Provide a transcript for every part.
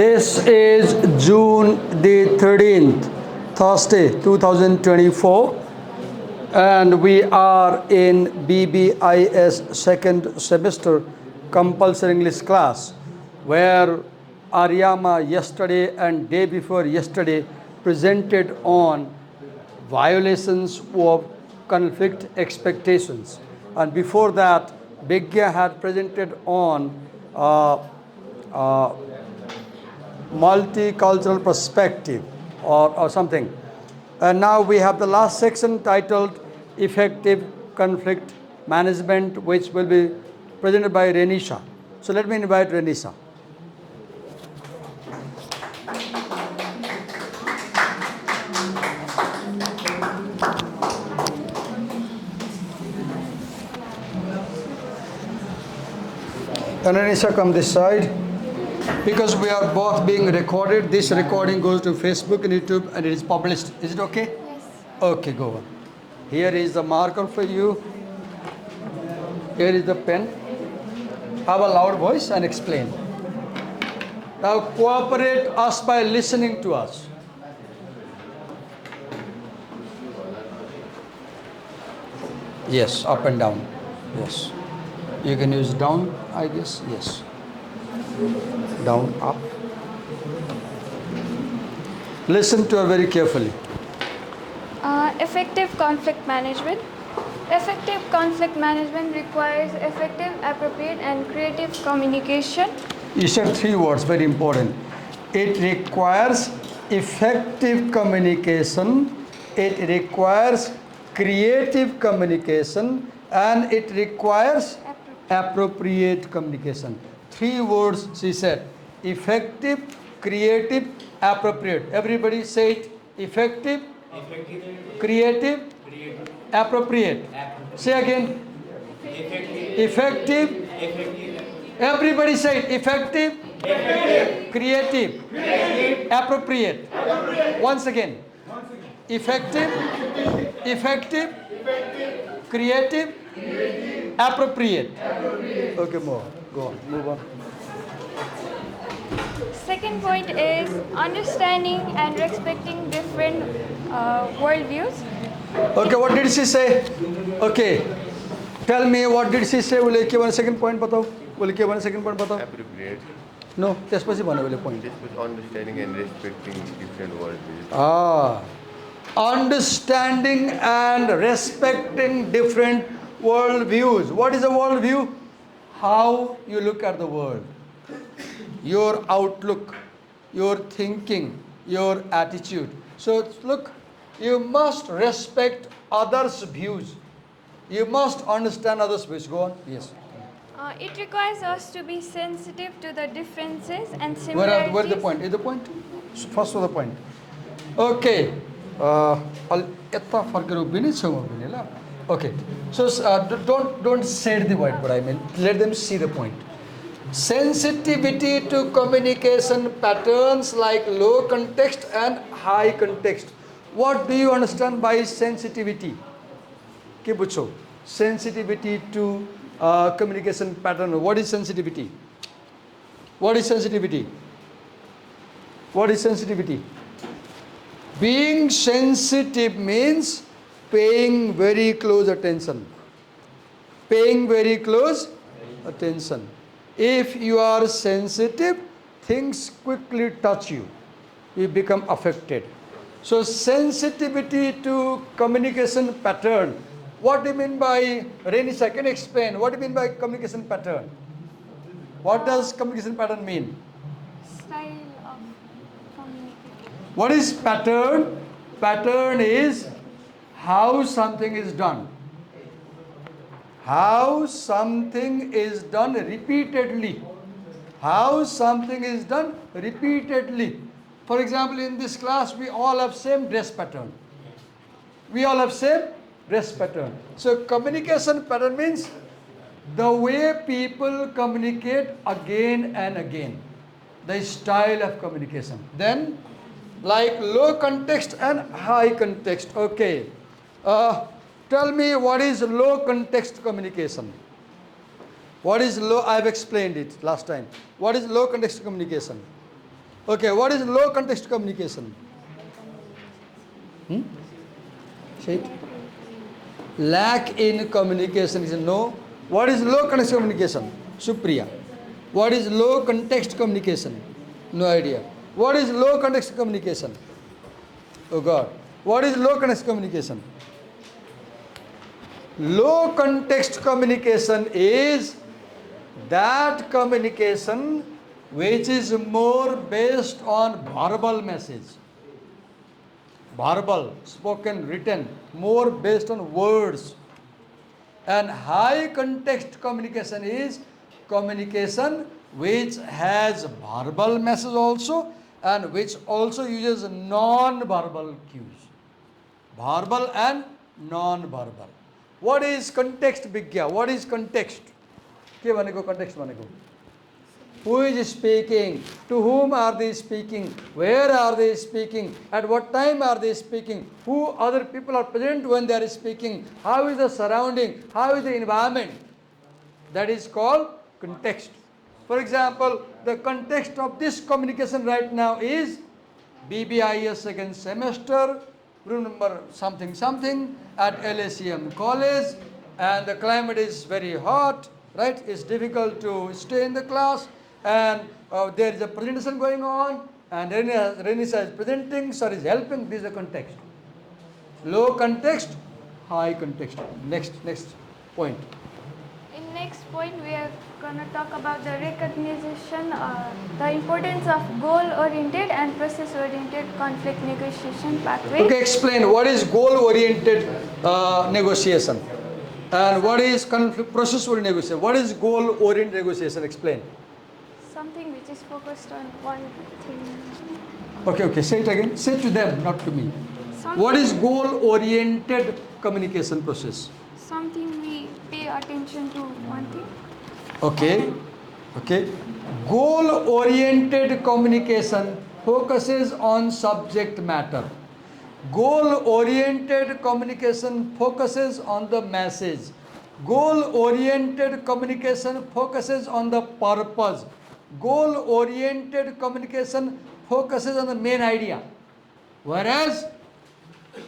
This is June the 13th, Thursday, 2024, and we are in BBIS second semester compulsory English class, where Aryama yesterday and day before yesterday presented on violations of conflict expectations. And before that, Bigya had presented on multicultural perspective or something. And now we have the last section titled Effective Conflict Management, which will be presented by Renisha. So let me invite Renisha. And Renisha, come this side. Because we are both being recorded, this recording goes to Facebook and YouTube and it is published. Is it okay? Yes. Okay, go on. Here is the marker for you. Here is the pen. Have a loud voice and explain. Now cooperate us by listening to us. Yes, up and down. Yes. You can use down, I guess. Yes. Down, up. Listen to her very carefully. Effective conflict management. Effective conflict management requires effective, appropriate, and creative communication. You said three words, very important. It requires effective communication, it requires creative communication, and it requires appropriate communication. Three words she said: effective, creative, appropriate. Everybody say it. Effective, creative, appropriate. Say again. Effective. Everybody say it. Effective, creative, appropriate. Once again. Effective, creative, appropriate. Okay, more. Go on, move on. Second point is understanding and respecting different worldviews. Okay, what did she say? Okay, tell me what did she say? Will you give one second point? Batao. Will you give one second point? Batao. Appropriate. No, that's possible. Point. This was understanding and respecting different worldviews. Understanding and respecting different worldviews. What is a worldview? How you look at the world, your outlook, your thinking, your attitude. So look, you must respect others' views. You must understand others' views. Go on. Yes. It requires us to be sensitive to the differences and similarities. Where is the point? Is the point? First of the point. Okay. Okay. So don't say the word, but I mean let them see the point. Sensitivity to communication patterns like low context and high context. What do you understand by sensitivity? Kibucho. Sensitivity to communication pattern. What is sensitivity? What is sensitivity? What is sensitivity? Being sensitive means paying very close attention. Paying very close attention. If you are sensitive, things quickly touch you. You become affected. So sensitivity to communication pattern. What do you mean by, Renisha, can you explain? What do you mean by communication pattern? What does communication pattern mean? Style of communication. What is pattern? Pattern is how something is done. How something is done repeatedly. How something is done repeatedly. For example, in this class, we all have same dress pattern. We all have same dress pattern. So communication pattern means the way people communicate again and again. The style of communication. Then, like low context and high context. Okay. Tell me what is low context communication? What is low? I have explained it last time. What is low context communication? Okay, what is low context communication? Say it. Lack in communication is no. What is low context communication? Supriya. What is low context communication? No idea. What is low context communication? Oh God. What is low context communication? Low context communication is that communication which is more based on verbal message. Verbal, spoken, written, more based on words. And high context communication is communication which has verbal message also and which also uses non-verbal cues. Verbal and non-verbal. What is context, Bigya? What is context? के भनेको context भनेको? Who is speaking? To whom are they speaking? Where are they speaking? At what time are they speaking? Who other people are present when they are speaking? How is the surrounding? How is the environment? That is called context. For example, the context of this communication right now is BBIS second semester, room number something something at LACM college, and the climate is very hot, right? It's difficult to stay in the class, and there is a presentation going on, and Renisa is presenting, sir is helping. This is the context. Low context, high context. Next point. In next point, we are going to talk about the recognition, the importance of goal-oriented and process-oriented conflict negotiation pathway. Okay, explain what is goal-oriented negotiation and what is process-oriented negotiation. What is goal-oriented negotiation? Explain. Something which is focused on one thing. Okay, say it again. Say to them, not to me. Something, What is goal-oriented communication process? something we pay attention to one thing. Okay. Goal-oriented communication focuses on subject matter. Goal-oriented communication focuses on the message. Goal-oriented communication focuses on the purpose. Goal-oriented communication focuses on the main idea. Whereas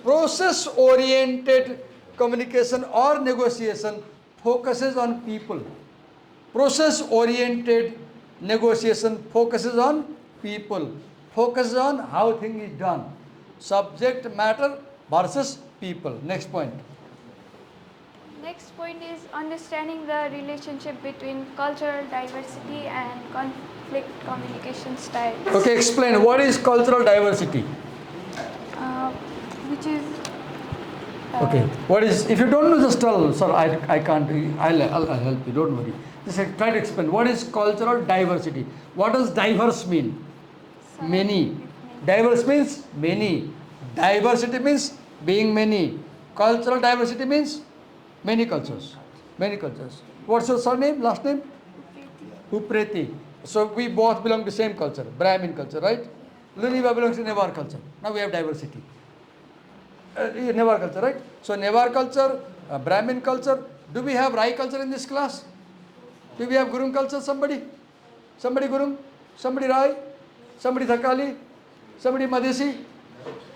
process-oriented communication or negotiation focuses on people. Process-oriented negotiation focuses on people, focuses on how thing is done. Subject matter versus people. Next point. Next point is understanding the relationship between cultural diversity and conflict communication styles. Okay, explain what is cultural diversity. Which is Okay, what is, if you don't know, just tell, sir, I can't, I'll help you, don't worry. Just try to explain what is cultural diversity. What does diverse mean? Many. Diverse means many. Diversity means being many. Cultural diversity means many cultures. Many cultures. What's your surname, last name? Upreti. So we both belong to the same culture, Brahmin culture, right? Luniva belongs to Newar culture. Now we have diversity. Newar culture, right? So Newar culture, Brahmin culture. Do we have Rai culture in this class? Do we have Gurung culture? Somebody Gurung, somebody Rai, somebody Thakali, somebody Madhesi?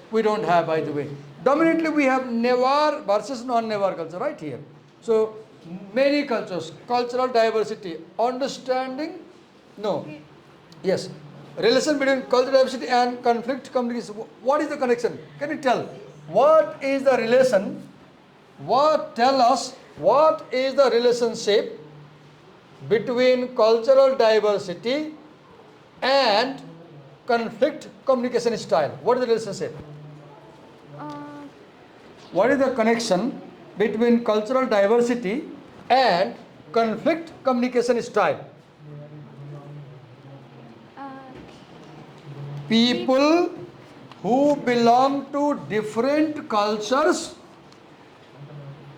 We don't have, by the way. Dominantly we have Newar versus non-Newar culture right here. So many cultures, cultural diversity, understanding, no, yes. Relation between cultural diversity and conflict communication. What is the connection? Can you tell? What is the relation? Tell us what is the relationship between cultural diversity and conflict communication style? What is the relationship? What is the connection between cultural diversity and conflict communication style? People who belong to different cultures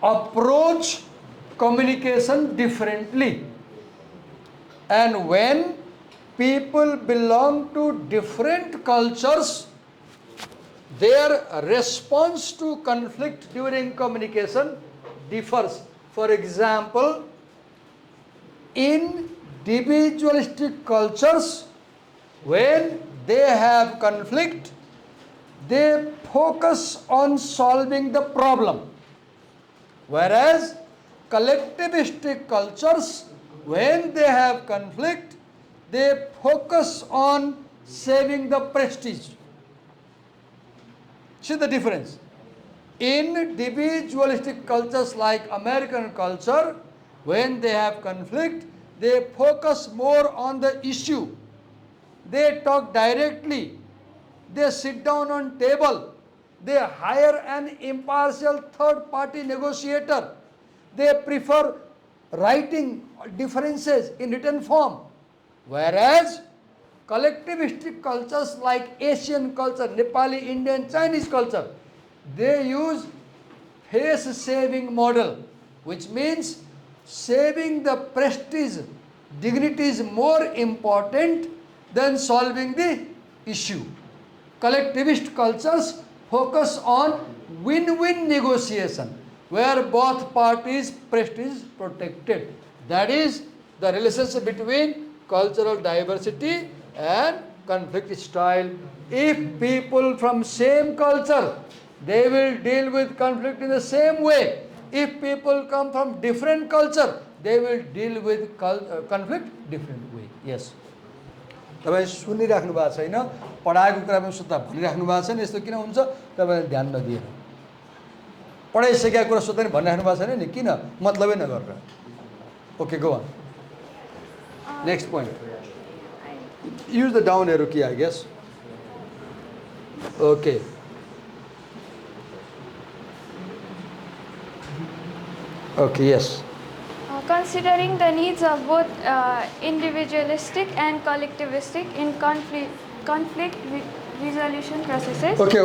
approach communication differently. And when people belong to different cultures, their response to conflict during communication differs. For example, in individualistic cultures, when they have conflict, they focus on solving the problem. Whereas collectivistic cultures, when they have conflict, they focus on saving the prestige. See the difference? In individualistic cultures like American culture, when they have conflict, they focus more on the issue. They talk directly. They sit down on table. They hire an impartial third party negotiator. They prefer writing differences in written form. Whereas collectivistic cultures like Asian culture, Nepali, Indian, Chinese culture, they use face saving model, which means saving the prestige, dignity is more important than solving the issue. Collectivist cultures focus on win-win negotiation, where both parties' prestige is protected. That is the relationship between cultural diversity and conflict style. If people from same culture, they will deal with conflict in the same way. If people come from different culture, they will deal with conflict different way. Yes. तपाईँ सुनिराख्नु भएको छैन, पढाएको कुरा पनि सुत्ता भनिराख्नु भएको छैन, यस्तो किन हुन्छ तपाईले ध्यान नदिएर पढाइसकेको कुरा सुत्ता नि भनिराख्नु भएको छैन नि, किन मतलबै नगरेर. Okay, go on. Next point. Use the down arrow key, I guess. Okay. Okay, yes. Considering the needs of both individualistic and collectivistic in conflict resolution processes. Okay,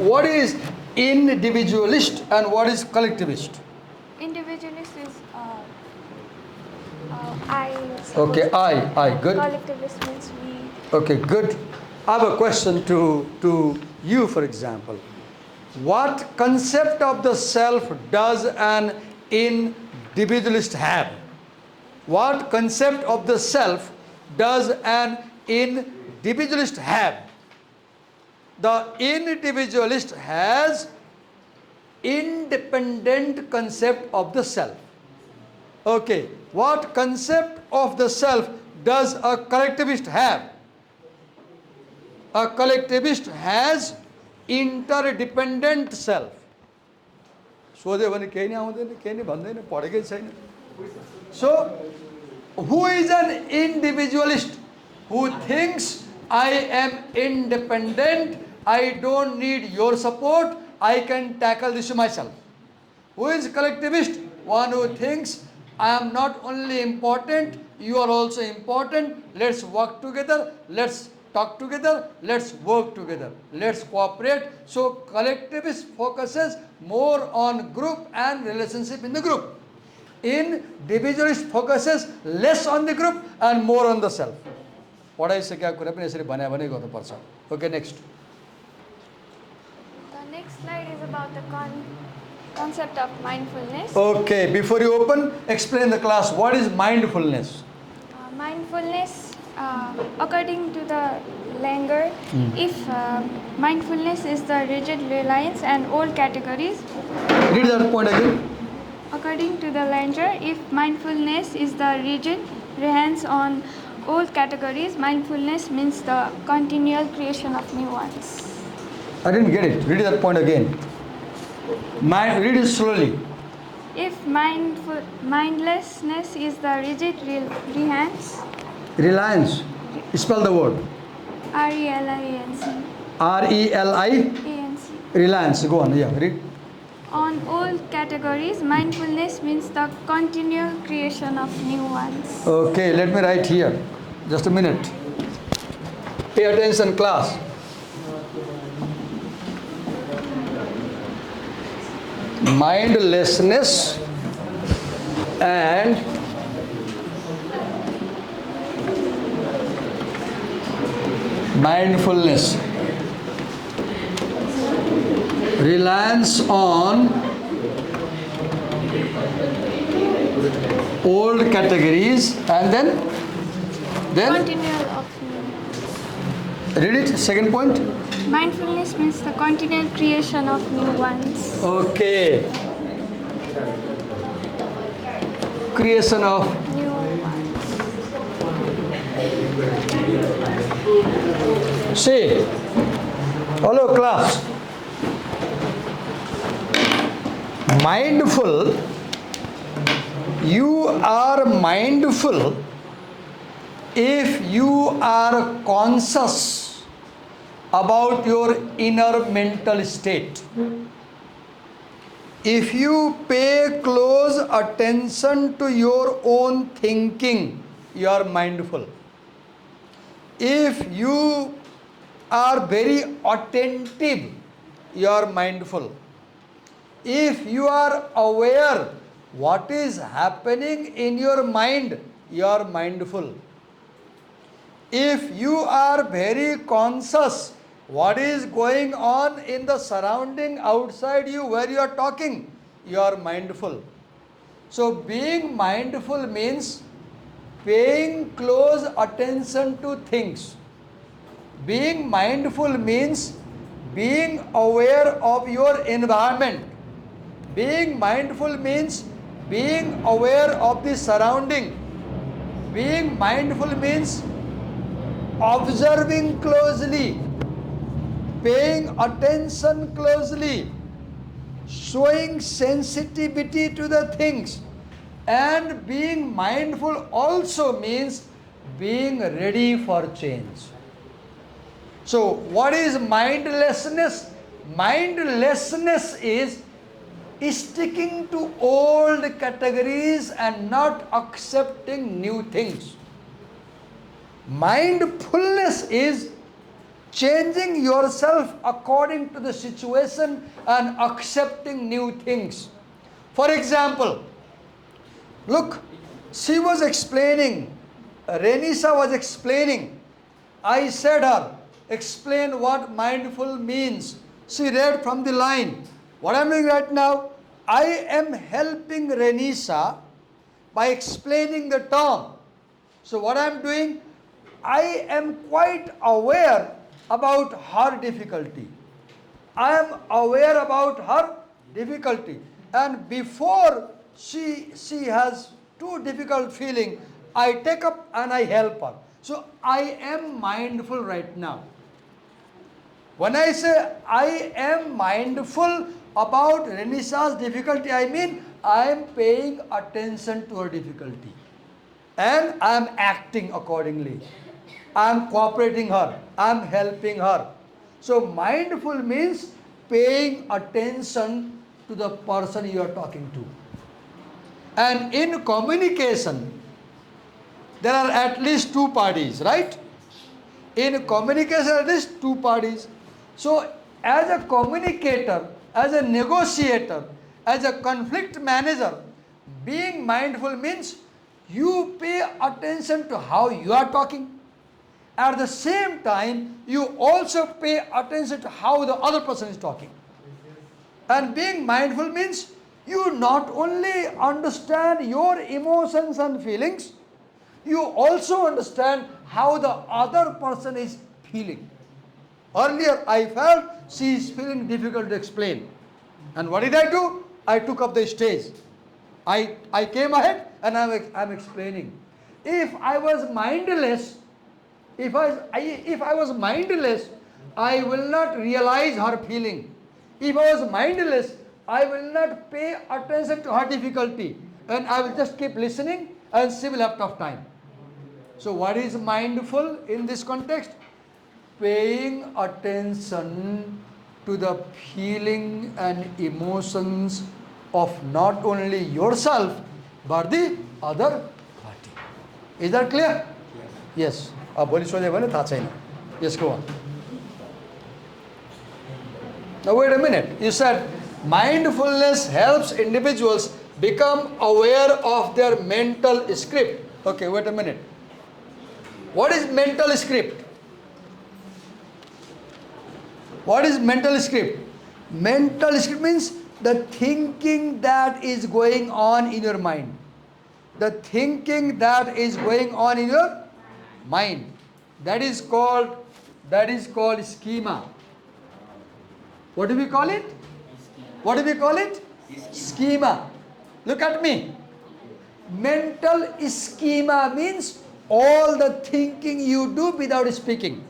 what is individualist and what is collectivist? Individualist is I. Okay, I, good. Collectivist means we. Okay, good. I have a question to you, for example. What concept of the self does an individualist have? What concept of the self does an individualist have? The individualist has independent concept of the self. Okay, what concept of the self does a collectivist have? A collectivist has interdependent self. सोध्यो भने केही नै आउँदैन, केही नै भन्दैन, पढेकै छैन. So, who is an individualist? Who thinks I am independent, I don't need your support, I can tackle this myself. Who is collectivist? One who thinks I am not only important, you are also important, let's work together, let's talk together, let's work together, let's cooperate. So collectivist focuses more on group and relationship in the group. Individualist focuses less on the group and more on the self. पढाइसकेको कुरा पनि यसरी भन्या भने गर्नुपर्छ. Okay, next. The next slide is about the concept of mindfulness. Okay, before you open, explain the class what is mindfulness. Mindfulness, according to the Langer, if mindfulness is the rigid reliance and all categories. Read that point again. According to the Langer, if mindfulness is the rigid reliance on all categories, mindfulness means the continual creation of new ones. I didn't get it. Read that point again. Read it slowly. If mindlessness is the rigid reliance. Reliance. Spell the word. R-E-L-I-A-N-C. R-E-L-I-A-N-C. Reliance. Go on. Yeah. Read. On all categories, mindfulness means the continual creation of new ones. Okay. Let me write here. Just a minute. Pay attention, class. Mindlessness and mindfulness. Reliance on old categories and then Continual of new. Read it, second point. Mindfulness means the continual creation of new ones. Okay. Creation of. New ones. Say, hello class. Mindful, you are mindful if you are conscious about your inner mental state. If you pay close attention to your own thinking, you are mindful. If you are very attentive, you are mindful. If you are aware what is happening in your mind, you are mindful. If you are very conscious what is going on in the surrounding outside you where you are talking, you are mindful. So being mindful means paying close attention to things. Being mindful means being aware of your environment. Being mindful means being aware of the surrounding. Being mindful means observing closely, paying attention closely, showing sensitivity to the things. And being mindful also means being ready for change. So what is mindlessness? Mindlessness is sticking to old categories and not accepting new things. Mindfulness is changing yourself according to the situation and accepting new things. For example, look, she was explaining, Renisa was explaining. I said her, explain what mindful means. She read from the line. What I am doing right now, I am helping Renisa by explaining the term. So what I am doing, I am quite aware about her difficulty. I am aware about her difficulty. And before she has too difficult feeling, I take up and I help her. So I am mindful right now. When I say I am mindful about Renisa's difficulty, I mean I am paying attention to her difficulty. And I am acting accordingly. I am cooperating her. I am helping her. So mindful means paying attention to the person you are talking to. And in communication, there are at least two parties, right? In communication, at least two parties. So as a communicator, as a negotiator, as a conflict manager, being mindful means you pay attention to how you are talking. At the same time, you also pay attention to how the other person is talking. And being mindful means you not only understand your emotions and feelings, you also understand how the other person is feeling. Earlier, I felt she is feeling difficult to explain. And what did I do? I took up the stage. I came ahead and I'm explaining. If I was mindless, if I was mindless, I will not realize her feeling. If I was mindless, I will not pay attention to her difficulty. And I will just keep listening and she will have tough time. So what is mindful in this context? Paying attention to the feeling and emotions of not only yourself but the other party. Is that clear? Yes. Yes, go on. Now wait a minute. You said mindfulness helps individuals become aware of their mental script. Okay, wait a minute. What is mental script? What is mental script? Mental script means the thinking that is going on in your mind. The thinking that is going on in your mind. That is called That is called schema. What do we call it? What do we call it? Schema. Look at me. Mental schema means all the thinking you do without speaking.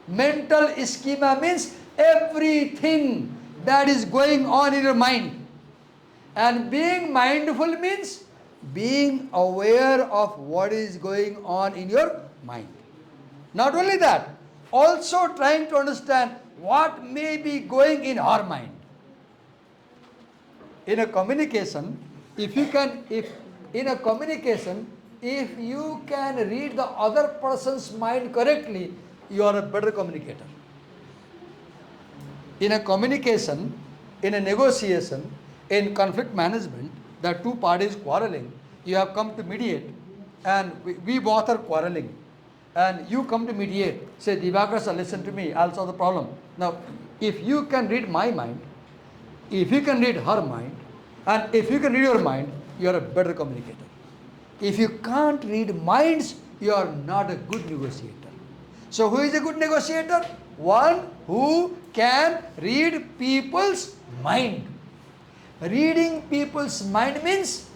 Mental schema means everything that is going on in your mind. And being mindful means being aware of what is going on in your mind. Not only that, also trying to understand what may be going in our mind. In a communication, if you can read the other person's mind correctly, you are a better communicator. In a communication, in a negotiation, in conflict management, the two parties quarreling, you have come to mediate, and we both are quarreling, and you come to mediate, say, Divakar sir, listen to me, I'll solve the problem. Now, if you can read my mind, if you can read her mind, and if you can read your mind, you are a better communicator. If you can't read minds, you are not a good negotiator. So who is a good negotiator? One who can read people's mind. Reading people's mind means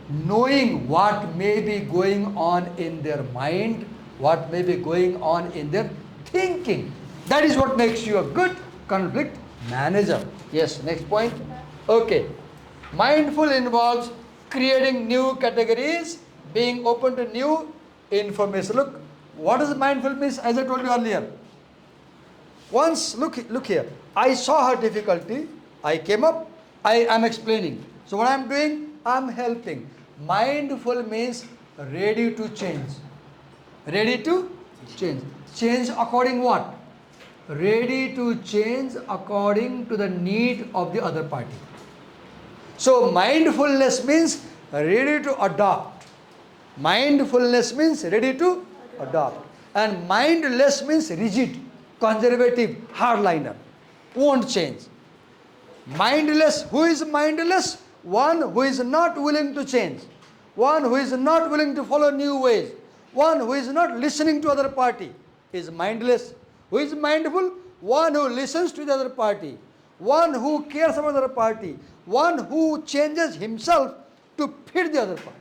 knowing what may be going on in their mind, what may be going on in their thinking. That is what makes you a good conflict manager. Yes, next point. Okay. Mindful involves creating new categories, being open to new information. Look, what does mindful mean? As I told you earlier. Once, look here. I saw her difficulty. I came up. I am explaining. So what I am doing? I am helping. Mindful means ready to change. Ready to change. Change according what? Ready to change according to the need of the other party. So mindfulness means ready to adopt. Mindfulness means ready to adopt. And mindless means rigid, conservative, hardliner. Won't change. Mindless, who is mindless? One who is not willing to change. One who is not willing to follow new ways. One who is not listening to other party is mindless. Who is mindful? One who listens to the other party. One who cares about the other party. One who changes himself to fit the other party.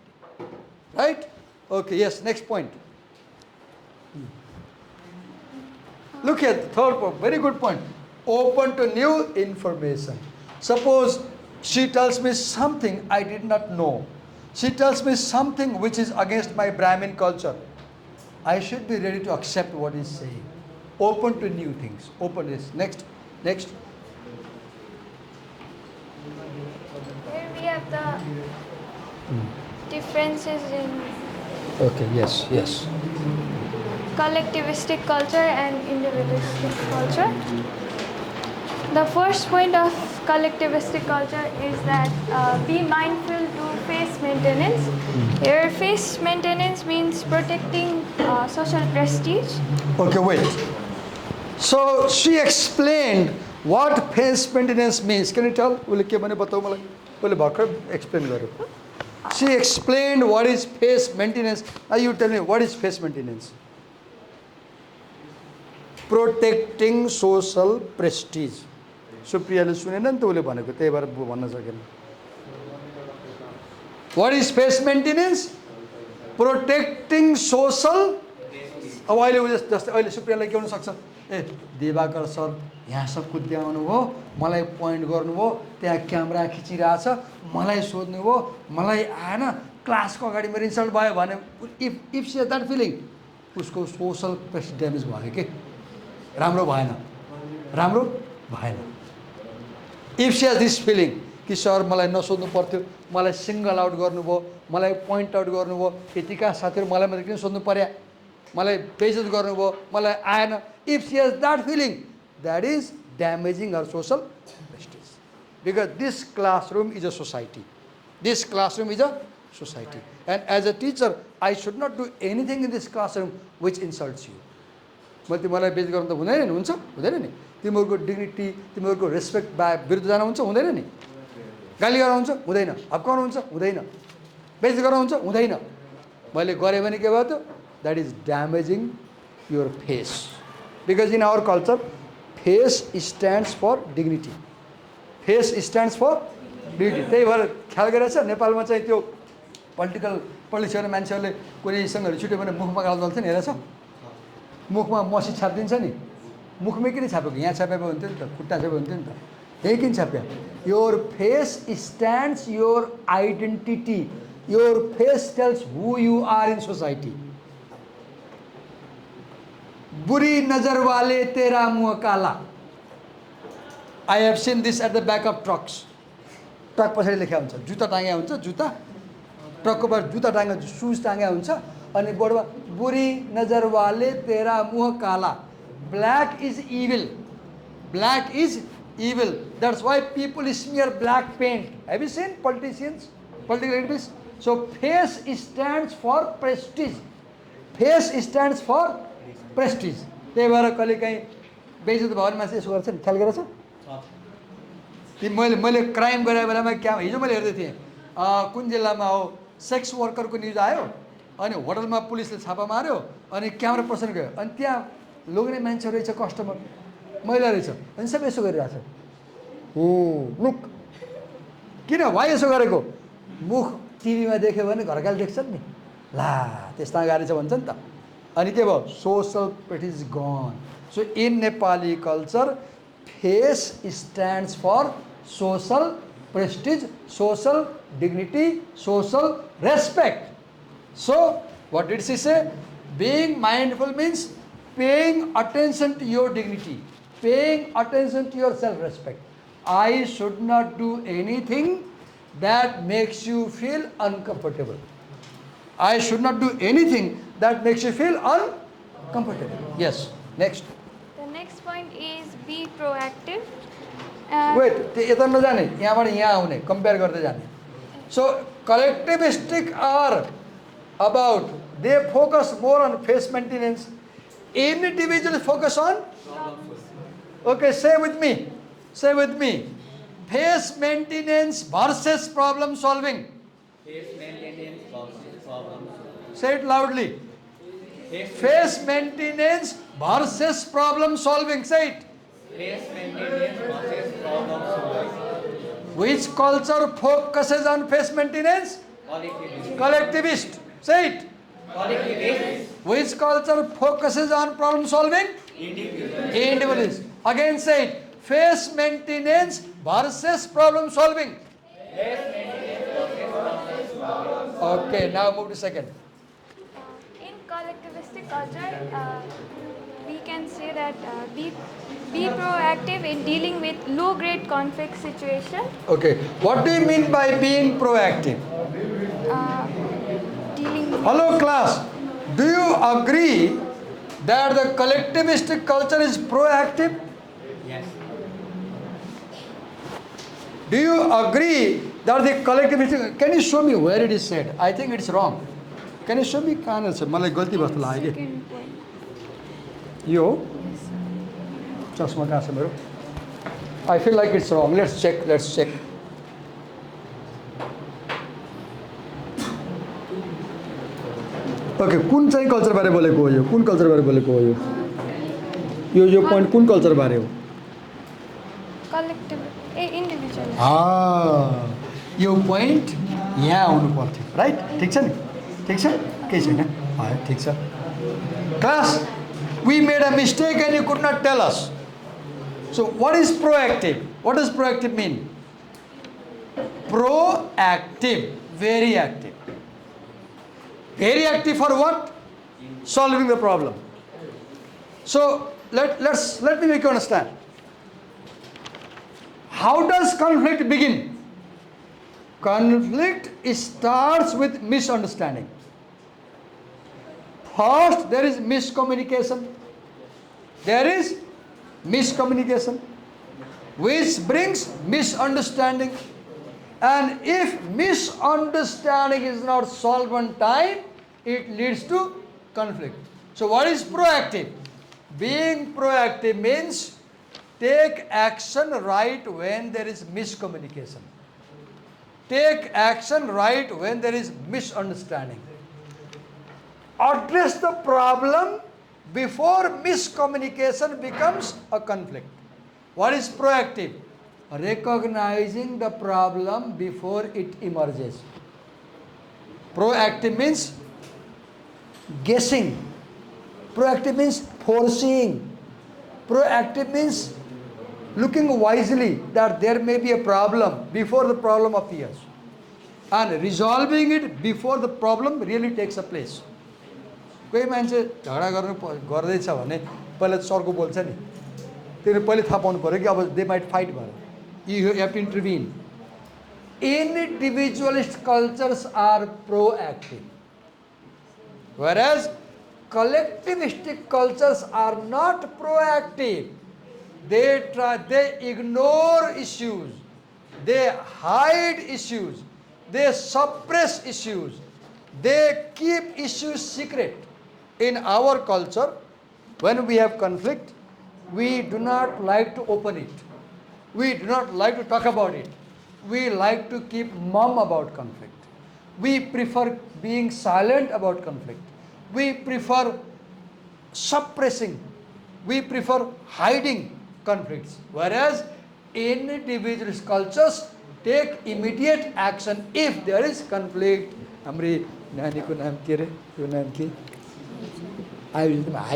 Right? Okay, yes, next point. Look at third point, very good point. Open to new information. Suppose she tells me something I did not know. She tells me something which is against my Brahmin culture. I should be ready to accept what he's saying. Open to new things. Open this. Next. Here we have the differences in Okay, yes. collectivistic culture and individualistic culture. The first point of collectivistic culture is that be mindful to face maintenance. Here, face maintenance means protecting social prestige. Okay, wait. So she explained what face maintenance means. Can you tell? Explain. She explained what is face maintenance. Now you tell me, what is face maintenance? Protecting social prestige. सुप्रियाले सुनेन नि त उसले भनेको त्यही भएर भन्न सकेन. What is face maintenance? Protecting social. अब अहिले जस्तै अहिले सुप्रियालाई के हुन सक्छ? ए दिवाकर सर यहाँ सब कुद्याउनु भयो, मलाई पोइन्ट गर्नुभयो, त्यहाँ क्यामेरा खिचिरहेछ, मलाई सोध्नु भयो, मलाई आएन, क्लासको अगाडि मेरो इन्सल्ट भयो भने इफ सी द्याट फिलिङ, उसको सोसल प्रेस्टिज ड्यामेज भयो के, राम्रो भएन. If she has this feeling कि सर मलाई नसोध्नु पर्थ्यो, मलाई सिङ्गल आउट गर्नुभयो, मलाई पोइन्ट आउट गर्नुभयो, यतिका साथीहरू मलाई मात्रै किन सोध्नु पर्या, मलाई बेइज्जत गर्नुभयो, मलाई आएन. If she has that feeling, that is damaging her social prestige. Because this classroom is a society. This classroom is a society. And as a teacher, I should not do anything in this classroom which insults you. मैले तिमीलाई बेइज्जत गर्नु त हुँदैन नि, हुन्छ? हुँदैन नि. तिमीहरूको डिग्निटी, तिमीहरूको रेस्पेक्ट विरुद्ध जानु हुन्छ? हुँदैन नि. गाली गर्नु हुन्छ? हुँदैन. हप्काउनु हुन्छ? हुँदैन. बेइज्जत गर्नु हुन्छ? हुँदैन. मैले गरेँ भने के भयो त? That is damaging your face. Because in our culture, face stands for dignity. Face stands for dignity. त्यही भएर ख्याल गरेर छ नेपालमा चाहिँ त्यो पोलिटिसियन मान्छेहरूले कुनै सङ्घहरू छुट्यो भने मुखमा गाल दल्छ नि हेरेछ मुखमा मसी छापिदिन्छ नि मुखमै किन छापेको यहाँ छापेको हुन्थ्यो नि त खुट्टा छापेको हुन्थ्यो नि त यही किन छाप्यो your face stands your identity your face tells who you are in society बुरी नजर वाले तेरा मुँह काला I have seen this at the back of trucks truck पछाडि लेखा हुन्छ जुत्ता टाङ्या हुन्छ जुत्ता ट्रकको बाट जुत्ता टाङ्या सुज टाङ्या हुन्छ अनि बोर्डमा बुरी नजर वाले तेरा मुँह काला black is evil black is evil. That's why people smear black paint. Have you seen politicians, political activists? So face stands for prestige. Face stands for prestige. त्यही भएर कहिले काहीँ बेइज्जत भयो भने मान्छे यसो गर्छ नि ख्याल गरेछ मैले क्राइम गरेको बेलामा क्या हिजो मैले हेर्दै थिएँ कुन जिल्लामा हो सेक्स वर्करको न्युज आयो अनि होटलमा पुलिसले छापा मार्यो अनि क्यामेरा पर्सन गयो अनि त्यहाँ लोग्ने मान्छे रहेछ कस्टमर महिला रहेछ अनि सब यसो गरिरहेछ हो लुक किन भाइ यसो गरेको मुख टिभीमा देख्यो भने घरकाले देख्छन् नि ला त्यस्ता गाडी छ भन्छ नि त अनि के भयो social prestige gone so in Nepali culture face stands for social prestige social dignity social respect so what did she say being mindful means paying attention to your dignity, paying attention to your self-respect. I should not do anything that makes you feel uncomfortable. I should not do anything that makes you feel uncomfortable. Yes, next. The next point is be proactive. Wait, यता नजाने यहाँबाट यहाँ आउने compare गर्दै जाने So collectivistic are about they focus more on face maintenance. Individuals focus on okay, say with me face maintenance versus problem solving. Face maintenance versus problem solving. Say it loudly. Face maintenance versus problem solving. Say it. Face maintenance versus problem solving. Which culture focuses on face maintenance? Collectivist. Collectivist. Say it. Collectivist. Which culture focuses on problem solving? Individualist. Individualist. Again say it. Face maintenance versus problem solving. Face maintenance versus problem solving. Okay, now move to second. In collectivistic culture, we can say that be proactive in dealing with low-grade conflict situation. Okay, what do you mean by being proactive? Dealing with Hello class, do you agree that the collectivistic culture is proactive? Yes. Do you agree that the collectivistic, can you show me where it is said? I think it's wrong. Can you show me? कहाँ छ मलाई गल्ती जस्तो लाग्यो second point. यो चस्मा कहाँ छ मेरो I feel like it's wrong. Let's check. Okay, कुन चाहिँ कल्चर बारे बोलेको हो यो कुन कल्चर बारे बोलेको हो यो पोइन्ट कुन कल्चर बारे हो Collective, individual. यो पोइन्ट यहाँ आउनु पर्थ्यो राइट ठिक छ नि ठिक छ केही छैन ठिक छ class we made a mistake and you could not tell us. So what is proactive? What does proactive mean? Proactive, very active. Very active for what? Solving the problem. So let me make you understand. How does conflict begin? Conflict starts with misunderstanding. First, there is miscommunication. There is miscommunication, which brings misunderstanding. And if misunderstanding is not solved on time, it leads to conflict. So what is proactive? Being proactive means take action right when there is miscommunication. Take action right when there is misunderstanding. Address the problem before miscommunication becomes a conflict. What is proactive? Recognizing the problem before it emerges. Proactive means guessing. Proactive means foreseeing. Proactive means looking wisely that there may be a problem before the problem appears, and resolving it before the problem really takes a place. कोही मान्छे झगडा गर्दैछ भने पहिला सरको बोल्छ नि, त्यसले पहिले थाहा पाउनु पऱ्यो कि अब दे माइट फाइट भएर you have to intervene. Individualist cultures are proactive, whereas collectivistic cultures are not proactive. They ignore issues, they hide issues, they suppress issues, they keep issues secret. In our culture, when we have conflict, we do not like to open it. We do not like to talk about it. We like to keep mum about conflict. We prefer being silent about conflict. We prefer suppressing. We prefer hiding conflicts. Whereas individualist cultures take immediate action if there is conflict. Hamri nani ko naam ke re? Yo naam ke? Ai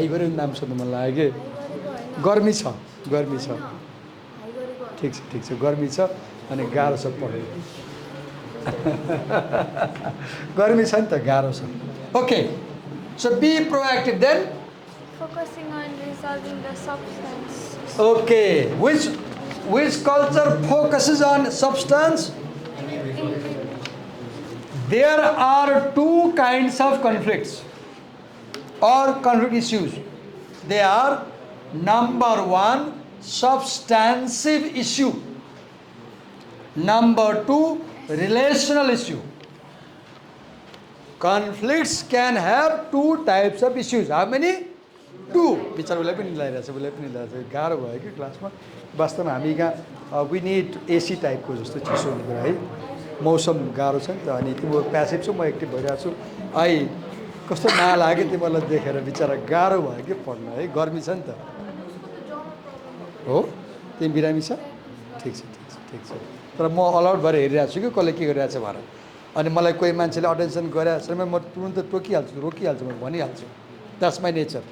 gare naam sonu man लाग्यो गर्मी छ ठिक छ गर्मी छ अनि गाह्रो छ पढ्नु गर्मी छ नि त गाह्रो छ Okay, so be proactive then. Focusing on resolving the substance. Okay, which culture focuses on substance? There are two kinds of conflicts or conflict issues. They are, number one, substantive issue. Number two, relational issue. Conflicts can have two types of issues. How many? Two. बिचारालाई पनि लाइरहेछ उसलाई पनि लाइरहेछ गाह्रो भयो कि क्लासमा वास्तवमा हामी कहाँ वी निड एसी टाइपको जस्तो चिसो हुने कुरा है मौसम गाह्रो छ नि त अनि तिम्रो प्यासिभ छु म एक्टिभ भइरहेको छु आई कस्तो नलाग्यो तिमीलाई देखेर बिचारा गाह्रो भयो कि पढ्न है गर्मी छ नि त हो तिमी बिरामी छ ठिक छ तर म अलर्ट भएर हेरिरहेको छु कि कसले के गरिरहेको छ भनेर अनि मलाई कोही मान्छेले अटेन्सन गरिरहेको छ म तुरुन्त रोकिहाल्छु म भनिहाल्छु द्याट्स माई नेचर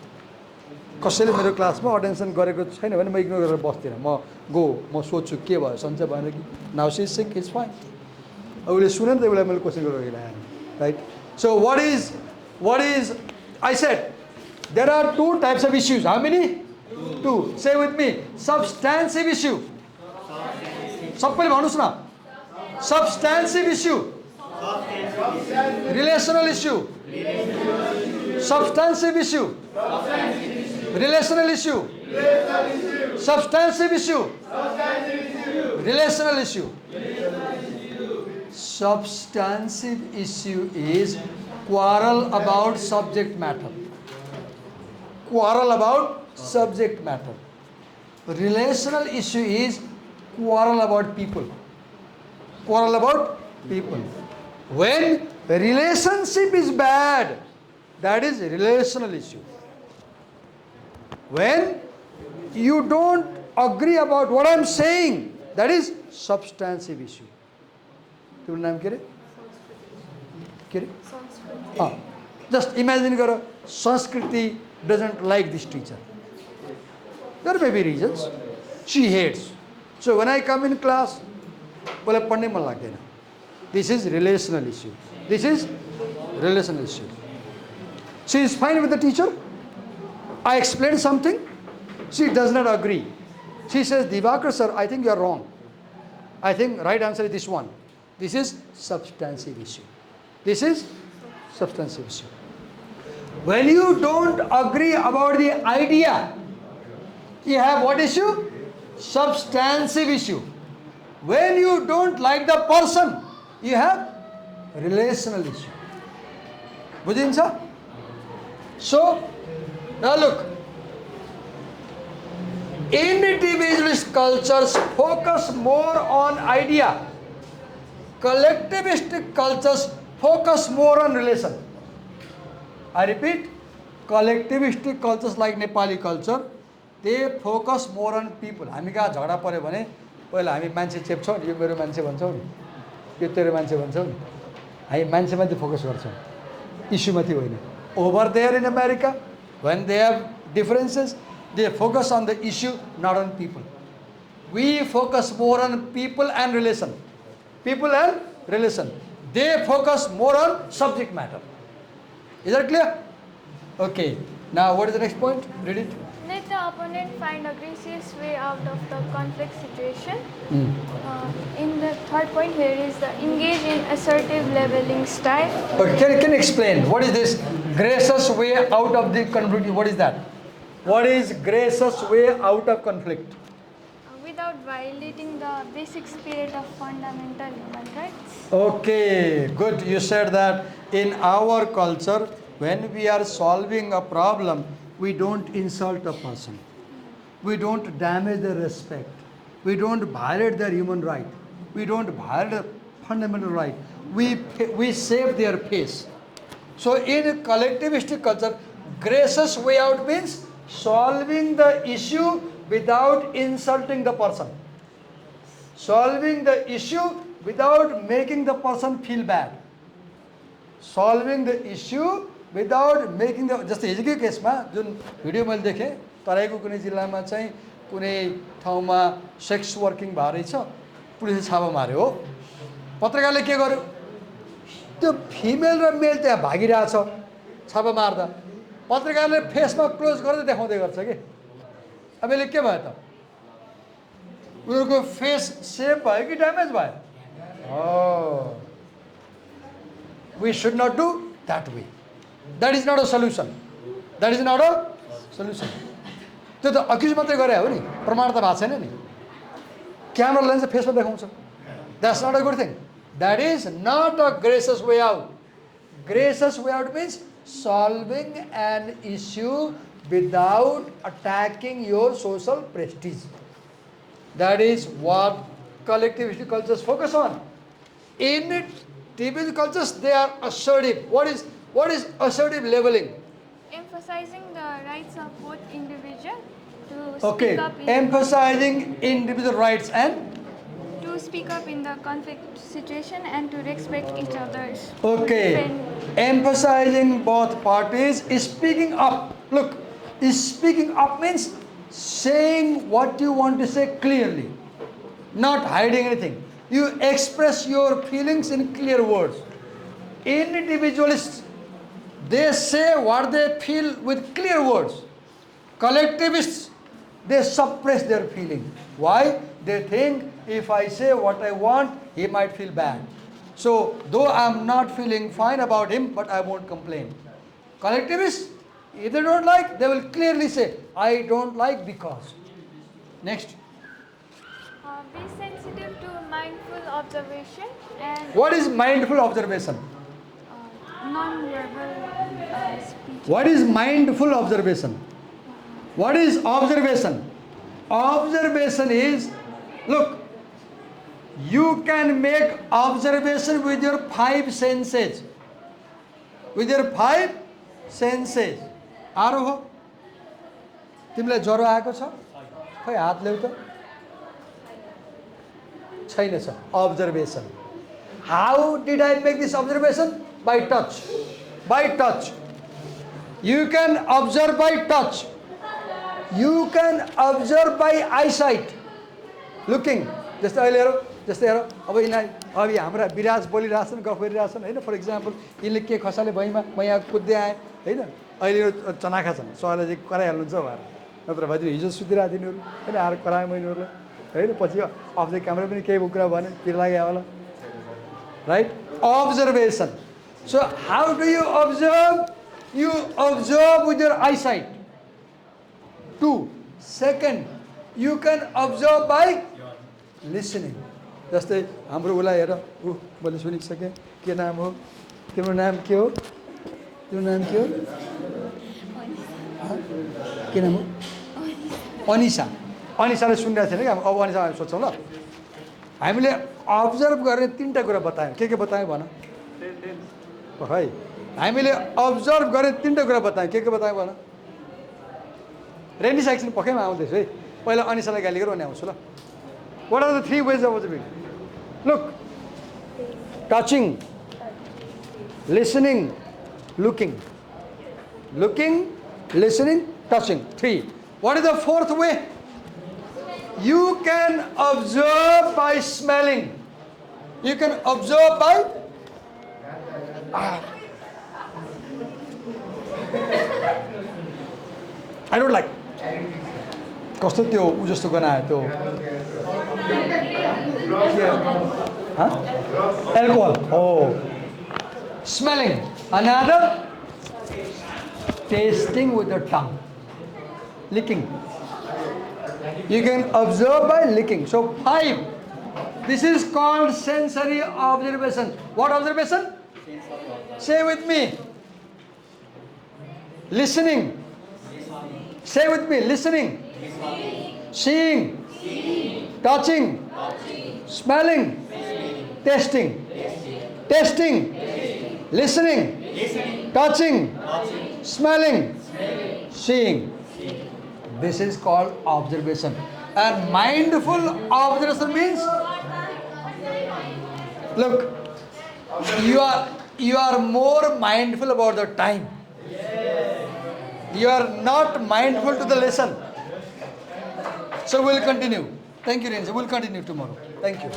कसैले मेरो क्लासमा अटेन्सन गरेको छैन भने म इग्नोर गरेर बस्दिनँ म सोध्छु के भयो सन्चै भएन कि now see is sick is fine उसले सुने नि त उसलाई मैले क्वेसन गरेर right so what is I said there are two types of issues. How many? Two. Say with me. Substantive issue. सबैले भन्नुस् न substantive issue. Relational issue. Substantive issue. Relational issue. Substantive issue. Relational issue. Substantive issue is quarrel about subject matter. Quarrel about subject matter. Relational issue is quarrel about people. Quarrel about people. When relationship is bad, that is a relational issue. When you don't agree about what I'm saying, that is substantive issue. Your name kya re? Just imagine Sanskriti doesn't like this teacher. There may be reasons. She hates. So when I come in class, this is relational issue. This is relational issue. She is fine with the teacher. I explained something. She does not agree. She says, Divakar sir, I think you are wrong. I think right answer is this one. This is substantive issue. This is substantive issue. When you don't agree about the idea, you have what issue? Substantive issue. When you don't like the person, you have relational issue. Bujinsa? So, now look. Individualist cultures focus more on idea. Collectivistic cultures focus more on relation. I repeat, collectivistic cultures like Nepali culture, they focus more on people. हामी कहाँ झगडा पऱ्यो भने पहिला हामी मान्छे चेप्छौँ नि, यो मेरो मान्छे भन्छौँ नि, यो तेरो मान्छे भन्छौँ नि, हामी मान्छेमाथि फोकस गर्छौँ, इस्युमाथि होइन. Over there in America, when they have differences, they focus on the issue, not on people. We focus more on people and relation. People and relation. They focus more on subject matter. Is that clear? Okay. Now what is the next point? Read it. Let the opponent find a gracious way out of the conflict situation. In the third point here is the engage in assertive leveling style. Okay, can you explain what is this gracious way out of the conflict? What is that? What is gracious way out of conflict? Without violating the basic spirit of fundamental human rights. Okay, good. You said that in our culture, when we are solving a problem, we don't insult a person. We don't damage their respect. We don't violate their human right. We don't violate a fundamental right. We save their peace. So in a collectivistic culture, gracious way out means solving the issue without insulting the person. Solving the issue without making the person feel bad. Solving the issue without making the जस्तै हिजोकै केसमा जुन video मैले देखेँ तराईको कुनै जिल्लामा चाहिँ कुनै ठाउँमा sex working भएर छ पुलिसले छापा मार्यो हो पत्रकारले के गर्यो त्यो फिमेल र मेल त्यहाँ भागिरहेछ छापा मार्दा पत्रकारले फेसमा क्लोज गरेर देखाउँदै गर्छ के अब यसले के भयो त उनीहरूको फेस सेभ भयो कि ड्यामेज भयो we should not do that way. That is not a solution. That is not a solution. त्यो त अक्युज मात्रै गरे हो नि प्रमाण त भएको छैन नि क्यामेरा लेन्स फेसमा देखाउँछ that's not a good thing that is not a gracious way out gracious way out mince solving an issue without attacking your social prestige. That is what collectivist cultures focus on. In TBS cultures, they are assertive. What is assertive leveling? Emphasizing the rights of both individual to Okay, speak up in emphasizing individual rights and to speak up in the conflict situation and to respect each other's okay, emphasizing both parties is speaking up. Look, speaking up means saying what you want to say clearly, not hiding anything. You express your feelings in clear words. Individualists, they say what they feel with clear words. Collectivists, they suppress their feeling. Why? They think if I say what I want, he might feel bad. So, though I'm not feeling fine about him, but I won't complain. Collectivists, if they don't like, they will clearly say, I don't like because. Next. be sensitive to mindful observation and What is mindful observation? non-verbal speech. What is mindful observation? What is observation? Observation is, look, you can make observation with your 5 senses. With your 5 senses. आरो हो तिमीलाई ज्वरो आएको छ खै हात ल्याउ त छैन छ observation. How did I make this observation? By touch. By touch. You can observe by touch. You can observe by eyesight. Looking. जस्तै अहिले हेरौ जस्तै हेरौ अब यिनलाई अब हाम्रा विराज बोलिरहेछन् गफ गरिरहेछन् हैन फर इक्जाम्पल यिनले के खसाले भइमा म यहाँ कुद्दै आएँ हैन अहिले यो चनाखा छन् सवालले चाहिँ कराइहाल्नुहुन्छ उहाँहरू नत्र भए हिजो सुतिरहेको तिनीहरू हैन आएर कराए मैले हैन पछि अफ द क्यामेरा पनि केही कुरा भने पिर लाग्यो होला right observation. So how do you observe? You observe with your eyesight. 2. Second, you can observe by listening. जस्तै हाम्रो उसलाई हेर ऊ मैले सुनिसकेँ के नाम हो तिम्रो नाम के हो तिम्रो नाम के हो के नाम हो अनिसा अनिसाले सुनिरहेको थिएन कि अब अनिसा सोध्छौँ ल हामीले अब्जर्भ गर्ने 3टा कुरा बतायौँ के बतायौँ भन है हामीले अब्जर्भ गरेँ 3टा कुरा बताएँ के बताएँ भन रेनी सेक्सन पक्कैमा आउँदैछु है पहिला अनिसालाई गाली गरेर अनि आउँछु ल what are the 3 ways of observing look touching listening looking listening touching 3 what is the 4th way you can observe by smelling you can observe by I don't like कस्तो त्यो उ जस्तो गनायो त्यो alcohol oh smelling another tasting with the tongue licking you can observe by licking so 5 this is called sensory observation what observation say with me listening say with me listening seeing touching smelling tasting listening touching smelling seeing this is called observation and mindful observation means look you are more mindful about the time you are not mindful to the lesson so we'll continue thank you Renzi we'll continue tomorrow thank you